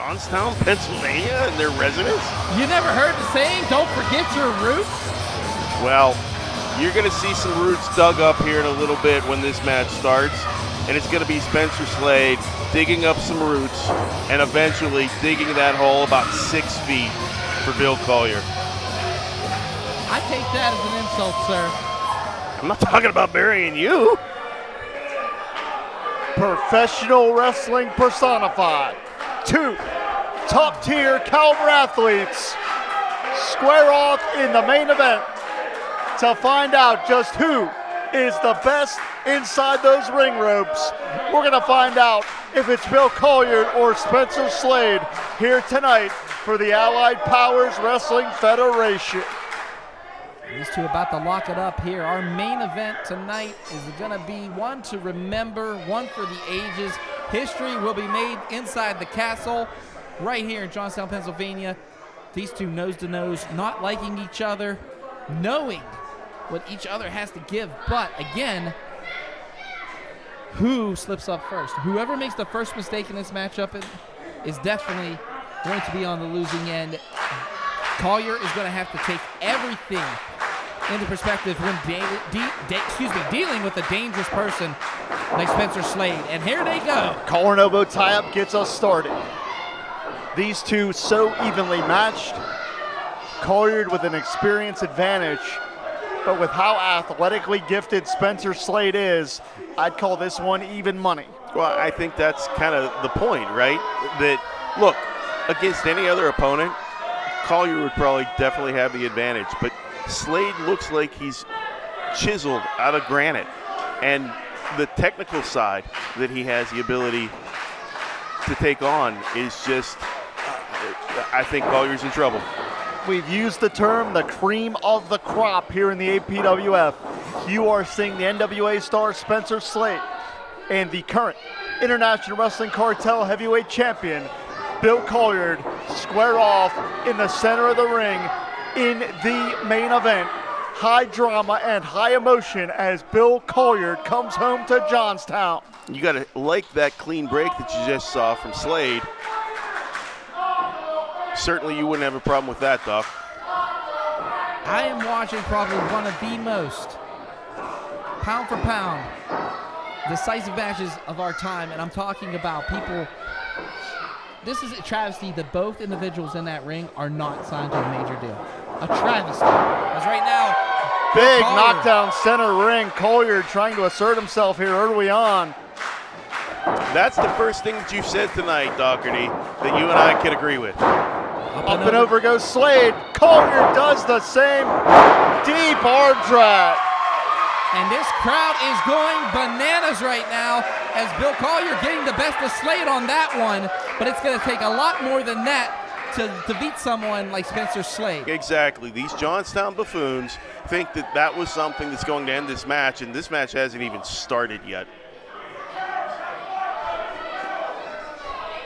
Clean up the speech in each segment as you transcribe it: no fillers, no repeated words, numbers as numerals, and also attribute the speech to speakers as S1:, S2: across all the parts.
S1: Johnstown, Pennsylvania, and their residents?
S2: You never heard the saying, don't forget your roots?
S1: Well, you're going to see some roots dug up here in a little bit when this match starts, and it's going to be Spencer Slade digging up some roots and eventually digging that hole about 6 feet for Bill Collier.
S2: I take that as an insult, sir.
S1: I'm not talking about burying you.
S3: Professional wrestling personified. 2 top-tier caliber athletes square off in the main event to find out just who is the best inside those ring ropes. We're going to find out if it's Bill Collier or Spencer Slade here tonight for the Allied Powers Wrestling Federation.
S2: These two about to lock it up here. Our main event tonight is going to be one to remember, one for the ages. History will be made inside the castle right here in Johnstown, Pennsylvania. These two nose-to-nose, not liking each other, knowing what each other has to give. But again, who slips up first? Whoever makes the first mistake in this matchup is definitely going to be on the losing end. Collier is going to have to take everything into perspective when dealing with a dangerous person like Spencer Slade. And here they go.
S3: Collar and elbow tie-up gets us started. These two so evenly matched. Collier with an experience advantage, but with how athletically gifted Spencer Slade is, I'd call this one even money.
S1: Well, I think that's kind of the point, right? That, look, against any other opponent, Collier would probably definitely have the advantage, but Slade looks like he's chiseled out of granite, and the technical side that he has the ability to take on is just, I think Collier's in trouble.
S3: We've used the term the cream of the crop here in the APWF. You are seeing the NWA star Spencer Slade and the current International Wrestling Cartel heavyweight champion Bill Collier square off in the center of the ring in the main event. High drama and high emotion as Bill Collier comes home to Johnstown.
S1: You got to like that clean break that you just saw from Slade. Certainly you wouldn't have a problem with that, Doc.
S2: I am watching probably one of the most pound for pound decisive matches of our time, and I'm talking about people. This is a travesty that both individuals in that ring are not signed to a major deal. A travesty. As right now,
S3: big knockdown center ring. Collier trying to assert himself here early on.
S1: That's the first thing that you've said tonight, Doherty, that you and I could agree with.
S3: Up and over goes Slade. Collier does the same. Deep arm drag.
S2: And this crowd is going bananas right now as Bill Collier getting the best of Slade on that one. But it's going to take a lot more than that to beat someone like Spencer Slade.
S1: Exactly. These Johnstown buffoons think that that was something that's going to end this match, and this match hasn't even started yet.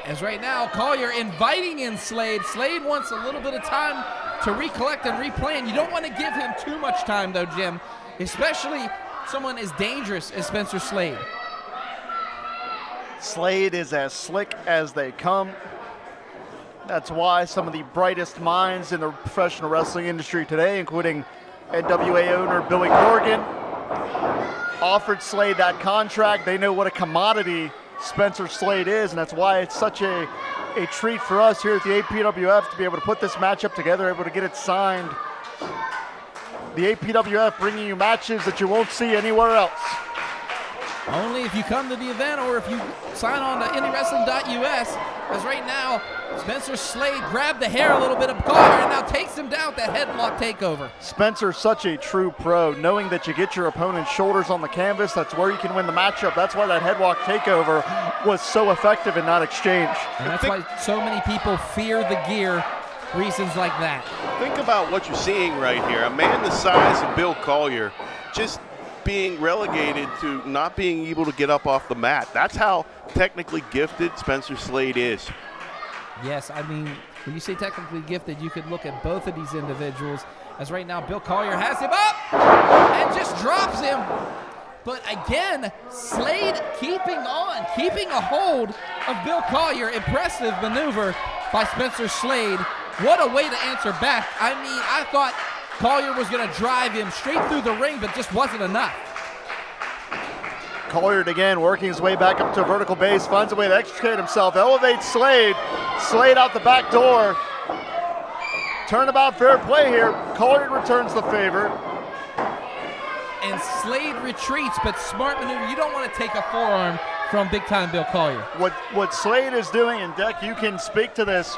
S2: As right now, Collier inviting in Slade. Slade wants a little bit of time to recollect and replan. You don't want to give him too much time, though, Jim, especially someone as dangerous as Spencer Slade.
S3: Slade is as slick as they come. That's why some of the brightest minds in the professional wrestling industry today, including NWA owner Billy Corgan, offered Slade that contract. They know what a commodity Spencer Slade is, and that's why it's such a treat for us here at the APWF to be able to put this matchup together, able to get it signed. The APWF bringing you matches that you won't see anywhere else.
S2: Only if you come to the event or if you sign on to IndyWrestling.us. As right now, Spencer Slade grabbed the hair a little bit of Collier and now takes him down with that headlock takeover.
S3: Spencer's such a true pro, knowing that you get your opponent's shoulders on the canvas, that's where you can win the matchup. That's why that headlock takeover was so effective in that exchange.
S2: And that's why so many people fear the gear, reasons like that.
S1: Think about what you're seeing right here. A man the size of Bill Collier just being relegated to not being able to get up off the mat. That's how technically gifted Spencer Slade is.
S2: Yes, I mean, when you say technically gifted, you could look at both of these individuals. As right now, Bill Collier has him up and just drops him. But again, Slade keeping on, keeping a hold of Bill Collier. Impressive maneuver by Spencer Slade. What a way to answer back. I mean, I thought Collier was going to drive him straight through the ring, but just wasn't enough.
S3: Collier again working his way back up to a vertical base, finds a way to extricate himself, elevates Slade. Slade out the back door. Turnabout fair play here. Collier returns the favor.
S2: And Slade retreats, but smart maneuver. You don't want to take a forearm from big-time Bill Collier.
S3: What Slade is doing, and Deck, you can speak to this,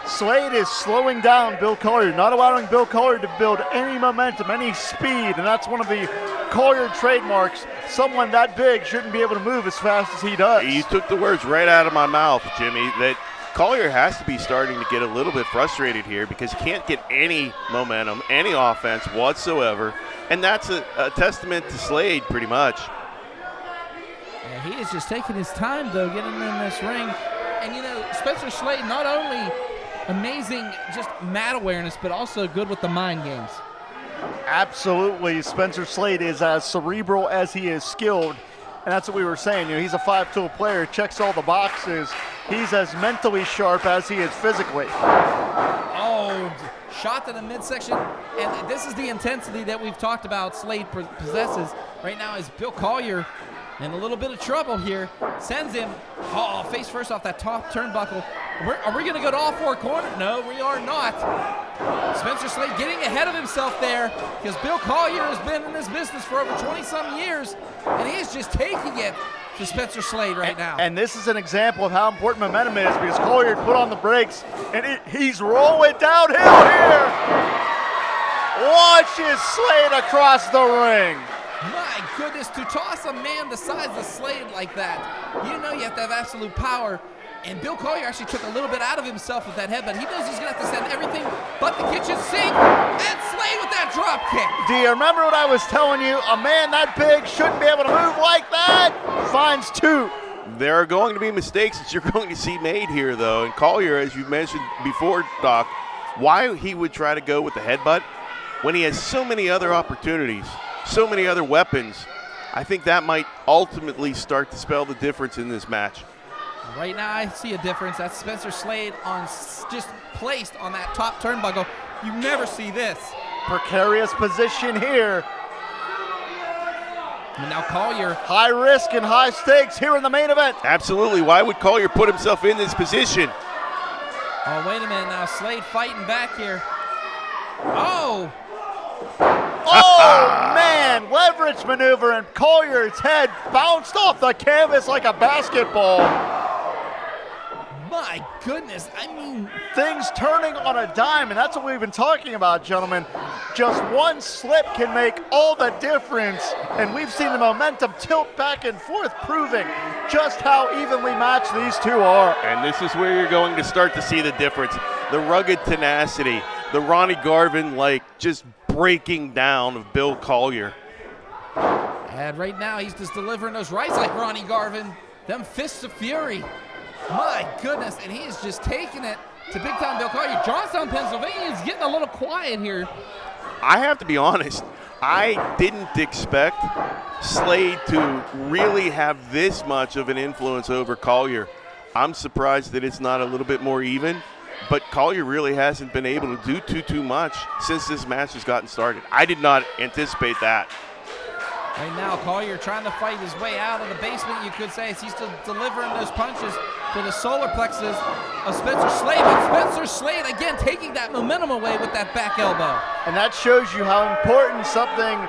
S3: Slade is slowing down Bill Collier, not allowing Bill Collier to build any momentum, any speed, and that's one of the Collier trademarks. Someone that big shouldn't be able to move as fast as he does.
S1: You took the words right out of my mouth, Jimmy, that Collier has to be starting to get a little bit frustrated here because he can't get any momentum, any offense whatsoever, and that's a testament to Slade pretty much.
S2: Yeah, he is just taking his time, though, getting in this ring. And, you know, Spencer Slade, not only amazing just mat awareness, but also good with the mind games.
S3: Absolutely. Spencer Slade is as cerebral as he is skilled. And that's what we were saying. You know, he's a 5-tool player, checks all the boxes. He's as mentally sharp as he is physically.
S2: Oh, shot to the midsection. And this is the intensity that we've talked about Slade possesses right now as Bill Collier in a little bit of trouble here. Sends him, face first off that top turnbuckle. Are we going to go to all four corners? No, we are not. Spencer Slade getting ahead of himself there because Bill Collier has been in this business for over 20-some years, and he is just taking it to Spencer Slade right now.
S3: And this is an example of how important momentum is because Collier put on the brakes, and he's rolling downhill here. Launches Slade across the ring.
S2: My goodness, to toss a man the size of Slade like that, you know you have to have absolute power. And Bill Collier actually took a little bit out of himself with that headbutt. He knows he's going to have to send everything but the kitchen sink. And Slade with that drop kick.
S3: Do you remember what I was telling you? A man that big shouldn't be able to move like that. Finds two.
S1: There are going to be mistakes that you're going to see made here, though. And Collier, as you mentioned before, Doc, why he would try to go with the headbutt when he has so many other opportunities, so many other weapons, I think that might ultimately start to spell the difference in this match.
S2: Right now I see a difference. That's Spencer Slade on just placed on that top turnbuckle. You never see this.
S3: Precarious position here.
S2: And now Collier.
S3: High risk and high stakes here in the main event.
S1: Absolutely. Why would Collier put himself in this position?
S2: Oh, wait a minute now. Slade fighting back here. Oh!
S3: Oh, man. Leverage maneuver, and Collier's head bounced off the canvas like a basketball.
S2: My goodness, I mean,
S3: things turning on a dime, and that's what we've been talking about, gentlemen. Just one slip can make all the difference, and we've seen the momentum tilt back and forth, proving just how evenly matched these two are.
S1: And this is where you're going to start to see the difference. The rugged tenacity, the Ronnie Garvin-like just breaking down of Bill Collier.
S2: And right now he's just delivering those rights like Ronnie Garvin, them fists of fury. My goodness, and he is just taking it to big-time Bill Collier. Johnstown, Pennsylvania is getting a little quiet here.
S1: I have to be honest, I didn't expect Slade to really have this much of an influence over Collier. I'm surprised that it's not a little bit more even, but Collier really hasn't been able to do too much since this match has gotten started. I did not anticipate that.
S2: Right now, Collier trying to fight his way out of the basement, you could say, as he's still delivering those punches to the solar plexus of Spencer Slade. But Spencer Slade, again, taking that momentum away with that back elbow.
S3: And that shows you how important something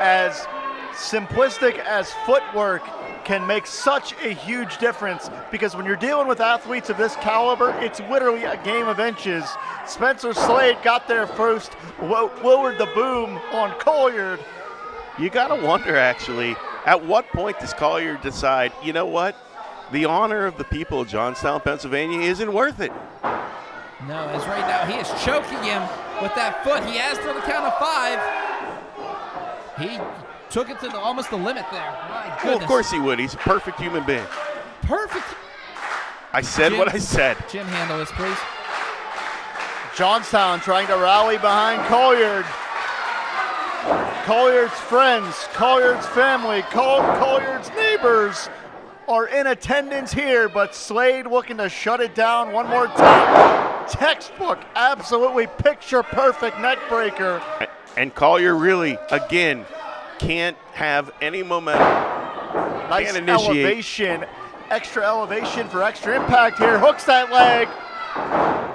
S3: as simplistic as footwork can make such a huge difference, because when you're dealing with athletes of this caliber, it's literally a game of inches. Spencer Slade got there first, lowered the boom on Collier.
S1: You got to wonder, actually, at what point does Collier decide, you know what, the honor of the people of Johnstown, Pennsylvania isn't worth it?
S2: No, as right now he is choking him with that foot. He has to the count of 5. He took it to almost the limit there. My goodness.
S1: Well, of course he would. He's a perfect human being.
S2: Perfect.
S1: I said
S2: Jim,
S1: what I said.
S2: Jim, handle this, please.
S3: Johnstown trying to rally behind Collier. Collier's friends, Collier's family, Collier's neighbors are in attendance here, but Slade looking to shut it down one more time. Textbook, absolutely picture perfect neck breaker.
S1: And Collier really, again, can't have any momentum.
S3: Nice
S1: Can't initiate.
S3: elevation, extra elevation for extra impact here. Hooks that leg.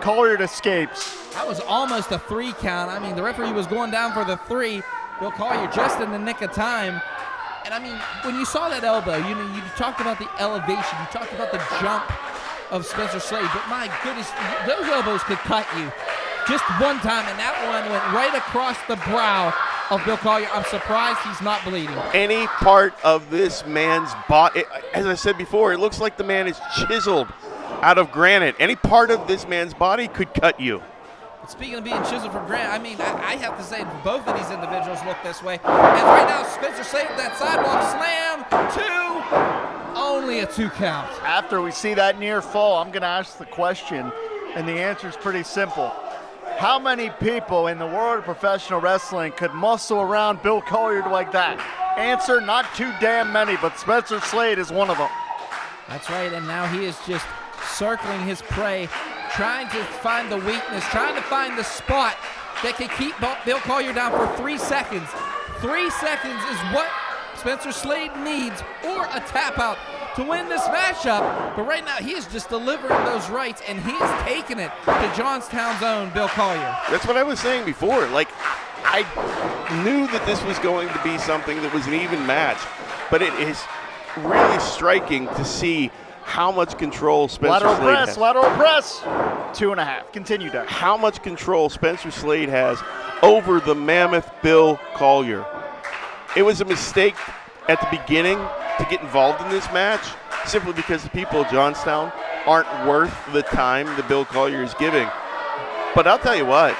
S3: Collier escapes.
S2: That was almost a 3 count. I mean, the referee was going down for the 3. Bill Collier just in the nick of time. And I mean, when you saw that elbow, you talked about the elevation, you talked about the jump of Spencer Slade, but my goodness, those elbows could cut you just one time, and that one went right across the brow of Bill Collier. I'm surprised he's not bleeding.
S1: Any part of this man's body, as I said before, it looks like the man is chiseled out of granite. Any part of this man's body could cut you.
S2: Speaking of being chiseled from granite, I mean, I have to say both of these individuals look this way. And right now, Spencer Slade, that sidewalk slam, 2, only a 2 count.
S3: After we see that near fall, I'm going to ask the question, and the answer is pretty simple. How many people in the world of professional wrestling could muscle around Bill Collier like that? Answer, not too damn many, but Spencer Slade is one of them.
S2: That's right, and now he is just circling his prey, trying to find the weakness, trying to find the spot that can keep Bill Collier down for 3 seconds. 3 seconds is what Spencer Slade needs, or a tap out to win this matchup. But right now, he is just delivering those rights, and he is taking it to Johnstown's own Bill Collier.
S1: That's what I was saying before. Like, I knew that this was going to be something that was an even match, but it is really striking to see how much control Spencer Slade has.
S3: Lateral press, 2.5. Continue, Doug.
S1: How much control Spencer Slade has over the mammoth Bill Collier. It was a mistake at the beginning to get involved in this match, simply because the people of Johnstown aren't worth the time that Bill Collier is giving. But I'll tell you what,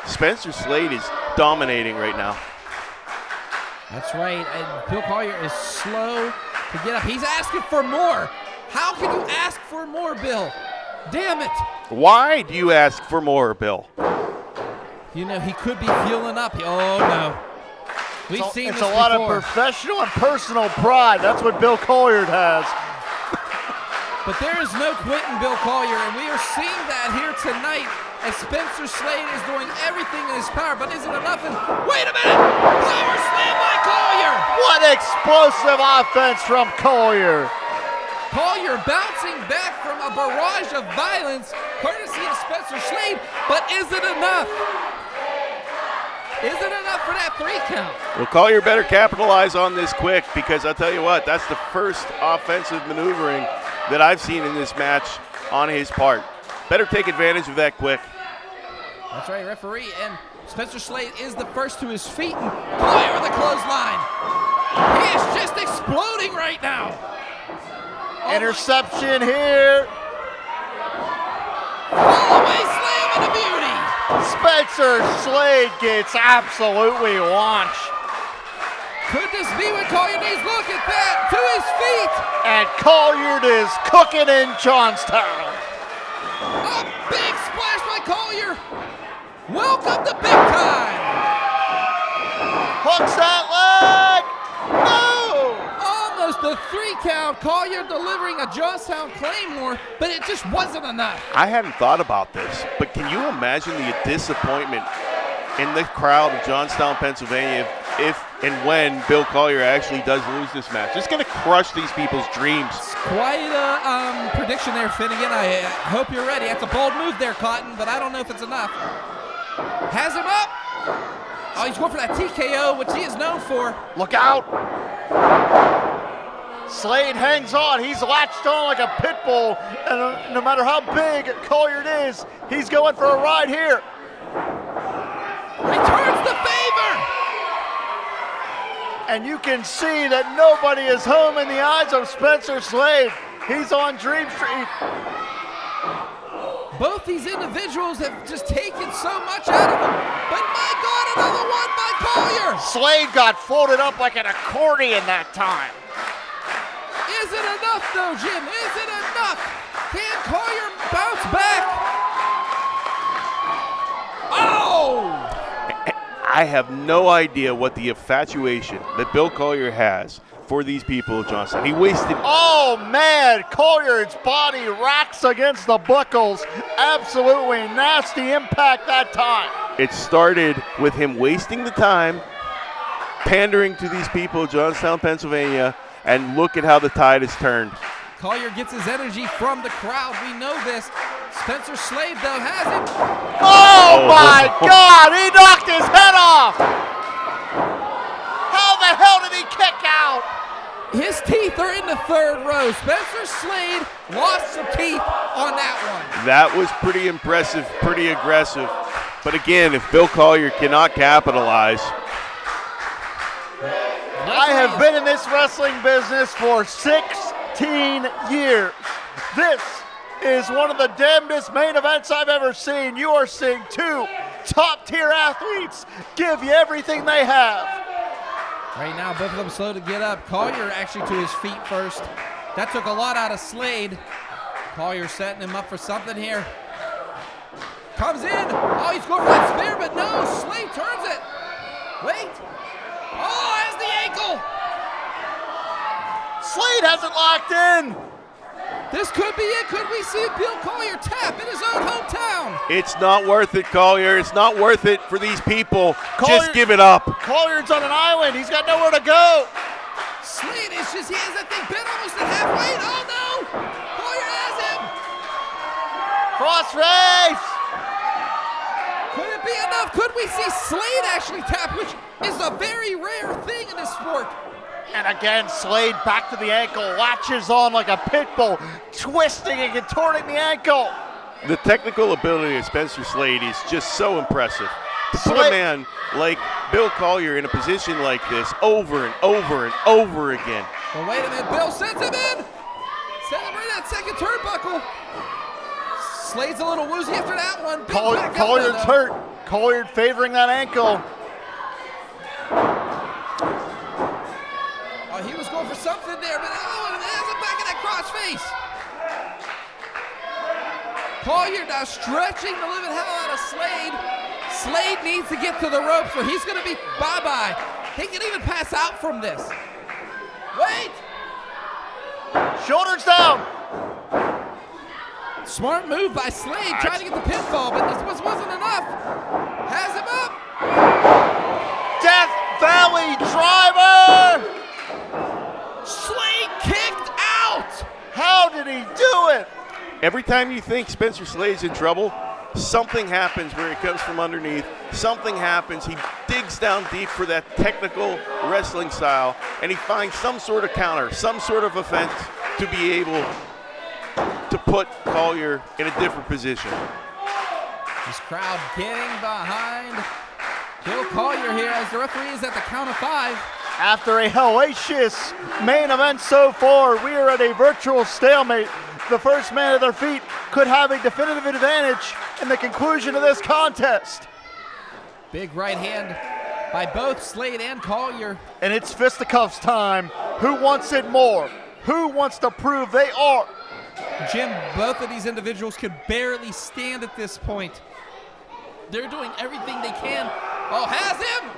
S1: Spencer Slade is dominating right now.
S2: That's right, and Bill Collier is slow to get up. He's asking for more. How can you ask for more, Bill? Damn it.
S1: Why do you ask for more, Bill?
S2: You know, he could be fueling up. Oh, no. We've seen this
S3: It's a lot of
S2: before.
S3: professional and personal pride. That's what Bill Collier has.
S2: But there is no quitting Bill Collier, and we are seeing that here tonight as Spencer Slade is doing everything in his power. But is it enough? And wait a minute! Power slam by Collier!
S3: What explosive offense from Collier.
S2: Collier bouncing back from a barrage of violence, courtesy of Spencer Slade. But is it enough? Is it enough for that 3 count?
S1: Well, Collier better capitalize on this quick, because I'll tell you what, that's the first offensive maneuvering that I've seen in this match on his part. Better take advantage of that quick.
S2: That's right, referee, and Spencer Slade is the first to his feet, and Collier with a clothesline. He is just exploding right now.
S3: Interception here.
S2: Fallaway slam and a beauty.
S3: Spencer Slade gets absolutely launched.
S2: Could this be what Collier needs? Look at that, to his feet.
S3: And Collier is cooking in Johnstown.
S2: A big splash by Collier. Welcome to big time.
S3: Hooks that leg. No.
S2: Almost a 3 count. Collier delivering a Johnstown Claymore, but it just wasn't enough.
S1: I hadn't thought about this, but can you imagine the disappointment in the crowd of Johnstown, Pennsylvania, if and when Bill Collier actually does lose this match? It's going to crush these people's dreams.
S2: Quite a prediction there, Finnegan. I hope you're ready. That's a bold move there, Cotton, but I don't know if it's enough. Has him up. Oh, he's going for that TKO, which he is known for.
S3: Look out. Slade hangs on. He's latched on like a pit bull, and no matter how big Collier is, he's going for a ride here.
S2: Returns the favor.
S3: And you can see that nobody is home in the eyes of Spencer Slade. He's on Dream Street.
S2: Both these individuals have just taken so much out of him. But my God, another one by Collier.
S3: Slade got folded up like an accordion that time.
S2: Is it enough, though, Jim? Is it enough? Can Collier bounce back? Oh!
S1: I have no idea what the infatuation that Bill Collier has for these people at Johnstown. He wasted.
S3: Oh man, Collier's body racks against the buckles. Absolutely nasty impact that time.
S1: It started with him wasting the time, pandering to these people of Johnstown, Pennsylvania, and look at how the tide has turned.
S2: Collier gets his energy from the crowd. We know this. Spencer Slade, though, has it.
S3: Oh my God, he knocked his head off. How the hell did he kick out?
S2: His teeth are in the third row. Spencer Slade lost some teeth on that one.
S1: That was pretty impressive, pretty aggressive. But again, if Bill Collier cannot capitalize.
S3: I have been in this wrestling business for 16 years. This is one of the damnedest main events I've ever seen. You are seeing two top-tier athletes give you everything they have.
S2: Right now, both of them slow to get up. Collier actually to his feet first. That took a lot out of Slade. Collier setting him up for something here. Comes in. Oh, he's going for that spear, but no. Slade turns it. Wait. Oh, has the ankle.
S3: Slade hasn't locked in.
S2: This could be it. Could we see Bill Collier tap in his own hometown?
S1: It's not worth it, Collier. It's not worth it for these people.
S3: Collier,
S1: just give it up.
S3: Collier's on an island. He's got nowhere to go.
S2: Slade is just, he has that thing bent almost at halfway. Oh, no. Collier has him.
S3: Crossface.
S2: Could it be enough? Could we see Slade actually tap, which is a very rare thing in this sport?
S3: And again, Slade back to the ankle, latches on like a pit bull, twisting and contorting the ankle.
S1: The technical ability of Spencer Slade is just so impressive. To put a man like Bill Collier in a position like this over and over and over again.
S2: Well, wait a minute. Bill sends him in. Celebrate that second turnbuckle. Slade's a little woozy after that one.
S3: Collier's hurt. Collier favoring that ankle.
S2: Oh, he was going for something there, but oh, it has him back in that cross face. Collier now stretching the living hell out of Slade. Slade needs to get to the ropes, or he's going to be bye-bye. He can even pass out from this. Wait!
S3: Shoulders down.
S2: Smart move by Slade, trying to get the pinfall, but this wasn't enough. Has him up.
S3: Death Valley Driver.
S2: Slade kicked out.
S3: How did he do it?
S1: Every time you think Spencer Slade's in trouble, something happens where he comes from underneath. Something happens. He digs down deep for that technical wrestling style, and he finds some sort of counter, some sort of offense to be able to put Collier in a different position.
S2: This crowd getting behind Bill Collier here as the referee is at the count of 5.
S3: After a hellacious main event so far, we are at a virtual stalemate. The first man at their feet could have a definitive advantage in the conclusion of this contest.
S2: Big right hand by both Slade and Collier.
S3: And it's fisticuffs time. Who wants it more? Who wants to prove they are?
S2: Jim, both of these individuals could barely stand at this point. They're doing everything they can. Oh, has him!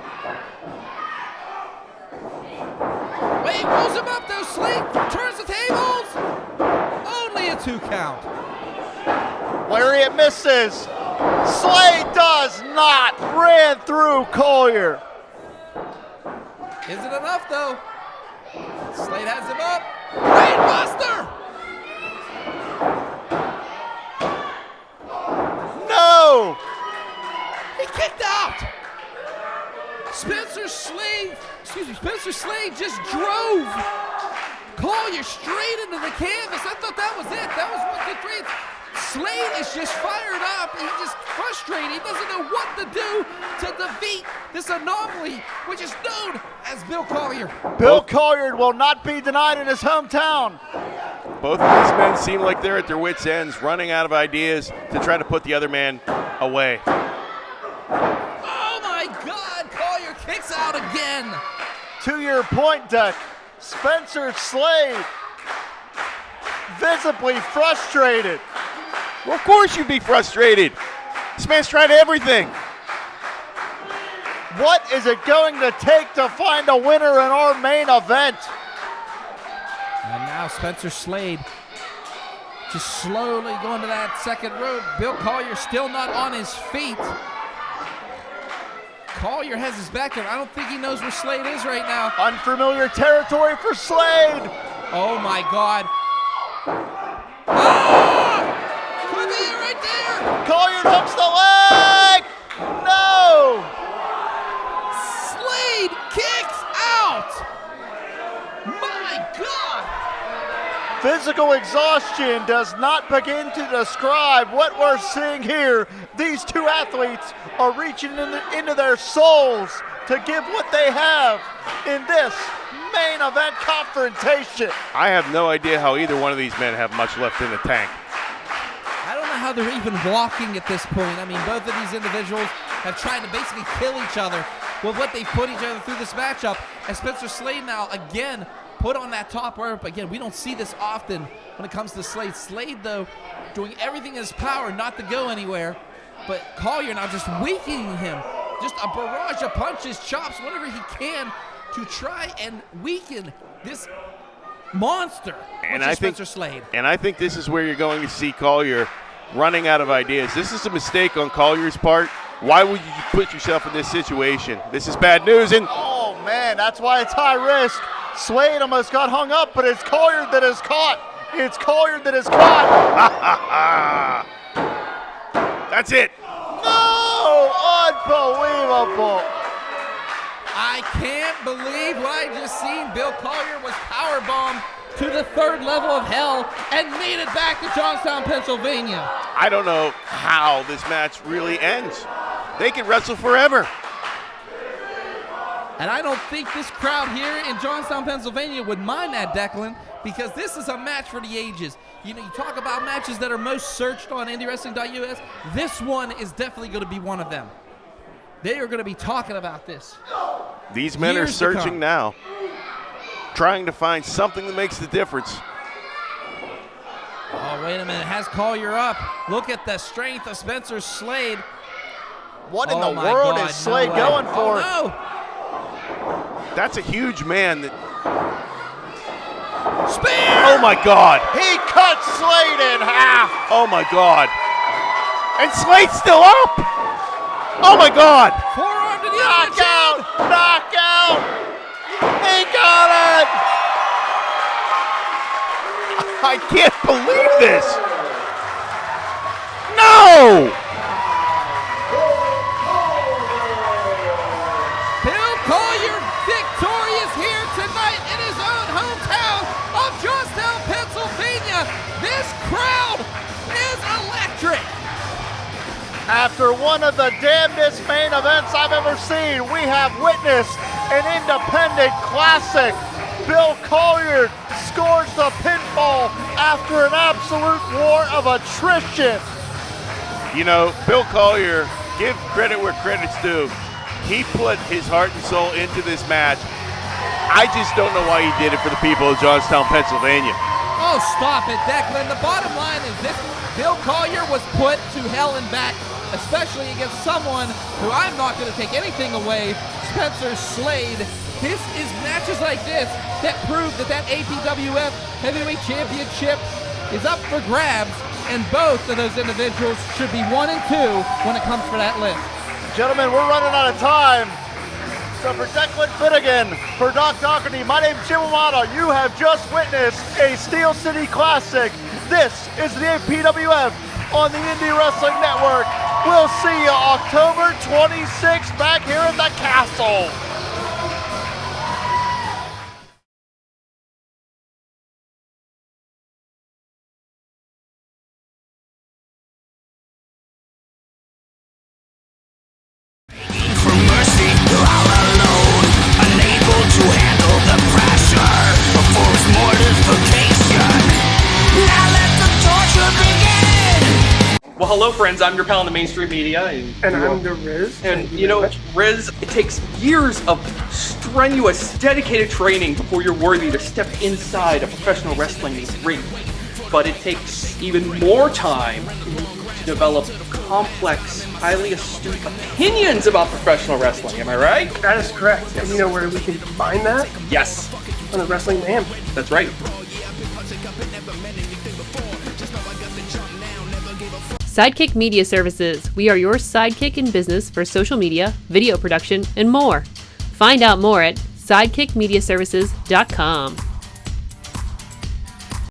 S2: Wait, rolls him up though. Slade turns the tables. Only a 2 count.
S3: Lariat misses. Slade does not. Ran through Collier.
S2: Is it enough though? Slade has him up. Brain buster!
S3: No!
S2: He kicked out. Spencer Slade just drove Collier straight into the canvas. I thought that was it. That was 1, 2, 3. Slade is just fired up. He's just frustrated. He doesn't know what to do to defeat this anomaly, which is known as Bill Collier.
S3: Bill Collier will not be denied in his hometown.
S1: Both of these men seem like they're at their wits' ends, running out of ideas to try to put the other man away.
S2: Oh my God, Collier kicks out again.
S3: To your point, Deck, Spencer Slade visibly frustrated.
S1: Well, of course you'd be frustrated. This man's tried everything.
S3: What is it going to take to find a winner in our main event?
S2: And now Spencer Slade just slowly going to that second rope. Bill Collier still not on his feet. Collier has his back there. I don't think he knows where Slade is right now.
S3: Unfamiliar territory for Slade.
S2: Oh my God. Ah! Could be it right there.
S3: Collier hooks the leg. No.
S2: Slade kicks out. My God.
S3: Physical exhaustion does not begin to describe what we're seeing here. These two athletes are reaching into their souls to give what they have in this main event confrontation.
S1: I have no idea how either one of these men have much left in the tank.
S2: I don't know how they're even walking at this point. I mean, both of these individuals have tried to basically kill each other with what they've put each other through this matchup. And Spencer Slade now, again, put on that top rope. Again, we don't see this often when it comes to Slade. Slade, though, doing everything in his power not to go anywhere. But Collier now just weakening him. Just a barrage of punches, chops, whatever he can to try and weaken this monster,
S1: And
S2: which
S1: I
S2: is
S1: think,
S2: Spencer Slade.
S1: And I think this is where you're going to see Collier running out of ideas. This is a mistake on Collier's part. Why would you put yourself in this situation? This is bad news. And
S3: Oh man, that's why it's high risk. Slade almost got hung up, but it's Collier that is caught. It's Collier that is caught.
S1: that's it.
S3: No! Unbelievable.
S2: I can't believe what I just seen. Bill Collier was powerbombed to the third level of hell and made it back to Johnstown, Pennsylvania.
S1: I don't know how this match really ends. They can wrestle forever.
S2: And I don't think this crowd here in Johnstown, Pennsylvania would mind that, Declan, because this is a match for the ages. You know, you talk about matches that are most searched on IndyWrestling.us. This one is definitely going to be one of them. They are going to be talking about this.
S1: These men are
S2: Years to
S1: searching
S2: come.
S1: now, trying to find something that makes the difference.
S2: Oh, wait a minute. Has Collier up. Look at the strength of Spencer Slade.
S3: What in
S2: Oh
S3: the
S2: my
S3: world
S2: God,
S3: is Slade
S2: no way.
S3: going for?
S2: Oh, no.
S1: That's a huge man.
S2: Spear!
S1: Oh my God.
S3: He cuts Slade in half.
S1: Oh my God. And Slade's still up. Oh my God.
S2: Forearm to the other chin.
S3: Knockout. He got it.
S1: I can't believe this. No.
S2: Bill Collier victorious here tonight in his own hometown of Johnstown, Pennsylvania. This crowd is electric.
S3: After one of the damnedest main events I've ever seen, we have witnessed an independent classic. Bill Collier scores the pinfall after an absolute war of attrition.
S1: You know, Bill Collier, give credit where credit's due. He put his heart and soul into this match. I just don't know why he did it for the people of Johnstown, Pennsylvania.
S2: Oh, stop it, Declan. The bottom line is this. Bill Collier was put to hell and back, especially against someone who I'm not going to take anything away, Spencer Slade. This is matches like this that prove that APWF Heavyweight Championship is up for grabs, and both of those individuals should be 1 and 2 when it comes for that list.
S3: Gentlemen, we're running out of time. So for Declan Finnegan, for Doc Doherty, my name's Jim Amata. You have just witnessed a Steel City Classic. This is the APWF on the Indy Wrestling Network. We'll see you October 26th back here at the Castle.
S4: For mercy, all alone, unable to handle the pressure of forced mortification. Now let the torture begin.
S5: Well, hello, friends. I'm your pal in the mainstream media,
S6: And I'm the Riz.
S5: and you know, Riz, it takes years of strenuous, dedicated training before you're worthy to step inside a professional wrestling ring. But it takes even more time to develop complex, highly astute opinions about professional wrestling. Am I right?
S6: That is correct. And you know where we can find that?
S5: Yes,
S6: On the Wrestling Mayhem.
S5: that's right.
S7: Sidekick Media Services. We are your sidekick in business for social media, video production, and more. Find out more at sidekickmediaservices.com.